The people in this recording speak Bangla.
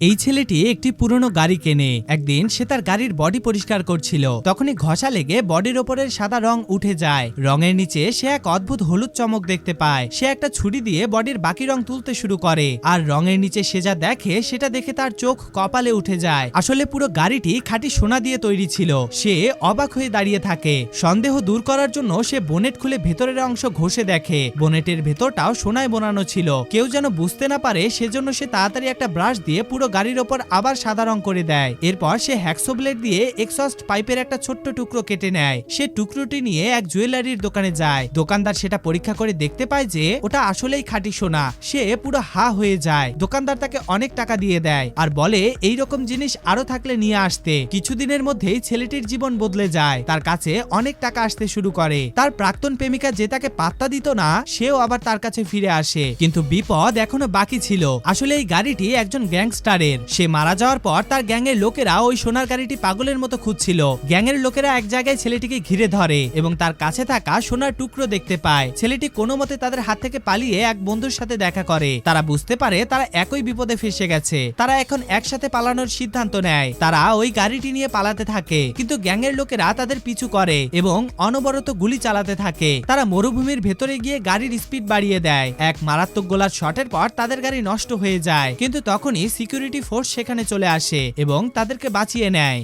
এই ছেলেটি একটি পুরনো গাড়ি কেনে। একদিন সে তার গাড়ির বডি পরিষ্কার করছিল, তখনই ঘষা লেগে বডির ওপরের সাদা রং উঠে যায়। রঙের নিচে সে এক অদ্ভুত হলুদ চমক দেখতে পায়। সে একটা ছুরি দিয়ে বডির বাকি রং তুলতে শুরু করে, আর রঙের নিচে সে যা দেখে সেটা দেখে তার চোখ কপালে উঠে যায়। আসলে পুরো গাড়িটি খাঁটি সোনা দিয়ে তৈরি ছিল। সে অবাক হয়ে দাঁড়িয়ে থাকে। সন্দেহ দূর করার জন্য সে বোনেট খুলে ভেতরের অংশ ঘষে দেখে বোনেটের ভেতরটাও সোনায় বোনানো ছিল। কেউ যেন বুঝতে না পারে সেজন্য সে তাড়াতাড়ি একটা ব্রাশ দিয়ে পুরো গাড়ির ওপর আবার সাদা রং করে দেয়। এরপর সে হ্যাকসো ব্লেড দিয়ে এক্সস্ট পাইপের একটা ছোট্ট টুকরো কেটে নেয়। সে টুকরোটি নিয়ে এক জুয়েলারির দোকানে যায়। দোকানদার সেটা পরীক্ষা করে দেখতে পায় যে ওটা আসলেই খাঁটি সোনা। সে পুরো হা হয়ে যায়। দোকানদার তাকে অনেক টাকা দিয়ে দেয় আর বলে এই রকম জিনিস আরো থাকলে নিয়ে আসতে। কিছুদিনের মধ্যেই ছেলেটির জীবন বদলে যায়। তার কাছে অনেক টাকা আসতে শুরু করে। তার প্রাক্তন প্রেমিকা যে তাকে পাত্তা দিত না, সেও আবার তার কাছে ফিরে আসে। কিন্তু বিপদ এখনো বাকি ছিল। আসলে এই গাড়িটি একজন গ্যাংস্টারের। সে মারা যাওয়ার পর তার গ্যাংয়ের লোকেরা ওই সোনার গাড়িটি পাগলের মতো খুঁজছিল। গ্যাংয়ের লোকেরা এক জায়গায় ছেলেটিকে ঘিরে ধরে এবং তার কাছে থাকা সোনার টুকরো দেখতে পায়। ছেলেটি কোনো মতে তাদের হাত থেকে পালিয়ে এক বন্ধুর সাথে দেখা করে। তারা বুঝতে পারে তারা একই বিপদে ফেসে গেছে। তারা এখন একসাথে পালানোর সিদ্ধান্ত নেয়। তারা ওই গাড়িটি নিয়ে পালাতে থাকে, কিন্তু গ্যাংয়ের লোকেরা তাদের পিছু করে এবং অনবরত গুলি চালাতে থাকে। তারা মরুভূমির ভেতরে গিয়ে গাড়ির স্পিড বাড়িয়ে দেয়। এক মারাত্মক গোলার শটের পর তাদের গাড়ি নষ্ট হয়ে যায়, কিন্তু তখনই সিকিউরিটি ফোর্স সেখানে চলে আসে এবং তাদেরকে বাঁচিয়ে নেয়।